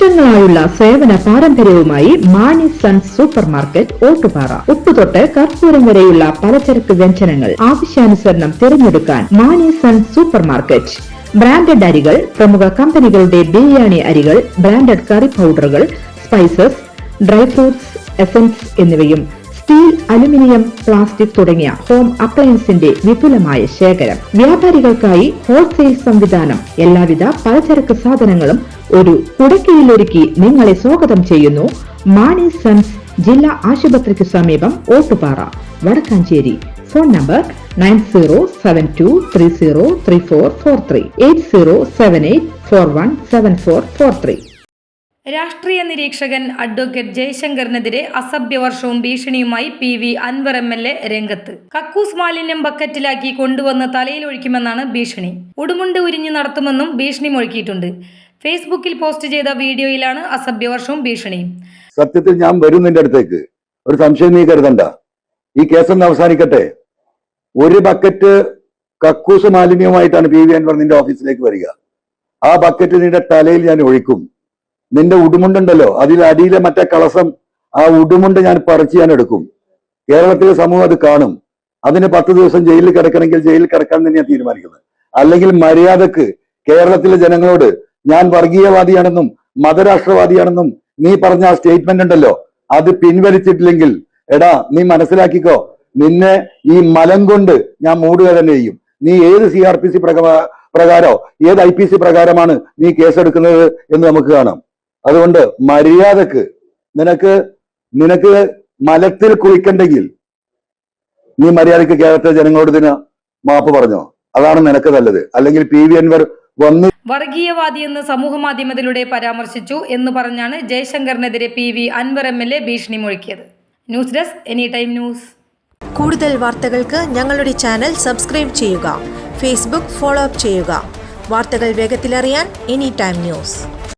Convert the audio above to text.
വർഷങ്ങളായുള്ള സേവന പാരമ്പര്യവുമായി Mani sons super market Ottupara. ഉപ്പുതൊട്ട് കർപ്പൂരം വരെയുള്ള പലചരക്ക് വ്യഞ്ജനങ്ങൾ ആവശ്യാനുസരണം തിരഞ്ഞെടുക്കാൻ Mani sons super market. Branded അരികൾ, പ്രമുഖ കമ്പനികളുടെ ബിരിയാണി അരികൾ, ബ്രാൻഡഡ് കറി പൗഡറുകൾ, സ്പൈസസ്, ഡ്രൈ ഫ്രൂട്ട്സ്, എസൻസ് എന്നിവയും സ്റ്റീൽ, അലുമിനിയം, പ്ലാസ്റ്റിക് തുടങ്ങിയ ഹോം അപ്ലയൻസിന്റെ വിപുലമായ ശേഖരം. വ്യാപാരികൾക്കായി ഹോൾസെയിൽ സംവിധാനം. എല്ലാവിധ പലചരക്ക് സാധനങ്ങളും ഒരു കുടക്കീഴിലൊരുക്കി നിങ്ങളെ സ്വാഗതം ചെയ്യുന്നു. മാണി സൺസ് ജില്ലാ ആശുപത്രിക്ക് സമീപം ഓട്ടുപാറ, വടക്കാഞ്ചേരി. Phone number 9072303443 8078417443. രാഷ്ട്രീയ നിരീക്ഷകൻ അഡ്വക്കേറ്റ് ജയശങ്കറിനെതിരെ അസഭ്യവർഷവും ഭീഷണിയുമായി PV അൻവർ MLA രംഗത്ത്. കക്കൂസ് മാലിന്യം ബക്കറ്റിലാക്കി കൊണ്ടുവന്ന് തലയിലൊഴിക്കുമെന്നാണ് ഭീഷണി. ഉടുമുണ്ട് ഉരിഞ്ഞു നടത്തുമെന്നും ഭീഷണി മുഴക്കിയിട്ടുണ്ട്. ഫേസ്ബുക്കിൽ പോസ്റ്റ് ചെയ്ത വീഡിയോയിലാണ് അസഭ്യവർഷവും ഭീഷണിയും. സത്യത്തിൽ ഞാൻ വരും നിന്റെ അടുത്തേക്ക്, ഒരു സംശയം നീ കരുതണ്ട. ഈ കേസൊന്ന് അവസാനിക്കട്ടെ. ഒരു ബക്കറ്റ് കക്കൂസ് മാലിന്യവുമായിട്ടാണ് PV അൻവർ നിന്റെ ഓഫീസിലേക്ക് വരിക. ആ ബക്കറ്റ് നിന്റെ തലയിൽ ഞാൻ ഒഴിക്കും. നിന്റെ ഉടുമുണ്ടുണ്ടല്ലോ, അതിൽ അടിയിലെ മറ്റേ കളസം, ആ ഉടുമുണ്ട് ഞാൻ പറിച്ച് ഞാൻ എടുക്കും. കേരളത്തിലെ സമൂഹം അത് കാണും. അതിന് 10 ദിവസം ജയിലിൽ കിടക്കണമെങ്കിൽ ജയിലിൽ കിടക്കാൻ തന്നെയാണ് തീരുമാനിക്കുന്നത്. അല്ലെങ്കിൽ മര്യാദക്ക് കേരളത്തിലെ ജനങ്ങളോട് ഞാൻ വർഗീയവാദിയാണെന്നും മതരാഷ്ട്രവാദിയാണെന്നും നീ പറഞ്ഞ ആ സ്റ്റേറ്റ്മെന്റ് ഉണ്ടല്ലോ, അത് പിൻവലിച്ചിട്ടില്ലെങ്കിൽ എടാ നീ മനസ്സിലാക്കിക്കോ, നിന്നെ ഈ മലം കൊണ്ട് ഞാൻ മൂടുക തന്നെ ചെയ്യും. നീ ഏത് CRPC പ്രകാരോ ഏത് IPC പ്രകാരമാണ് നീ കേസെടുക്കുന്നത് എന്ന് നമുക്ക് കാണാം. അതുകൊണ്ട് മര്യാദക്ക് നിനക്ക് മലത്തിൽ കുളിക്കണ്ടെങ്കിൽ നീ മര്യാദക്ക് കേരളത്തിലെ ജനങ്ങളോട് ഇതിന് മാപ്പ് പറഞ്ഞോ. അതാണ് നിനക്ക് നല്ലത്. അല്ലെങ്കിൽ PV അൻവർ വന്ന് വർഗീയവാദിയെന്ന് സമൂഹ മാധ്യമത്തിലൂടെ പരാമർശിച്ചു എന്ന് പറഞ്ഞാണ് ജയശങ്കറിനെതിരെ PV അൻവർ MLA ഭീഷണി മുഴക്കിയത്. News desk any time news. കൂടുതൽ വാർത്തകൾക്ക് ഞങ്ങളുടെ ചാനൽ സബ്സ്ക്രൈബ് ചെയ്യുക. ഫേസ്ബുക്ക് ഫോളോ അപ്പ് ചെയ്യുക. വാർത്തകൾ വേഗത്തിലറിയാൻ എനി ടൈം ന്യൂസ്.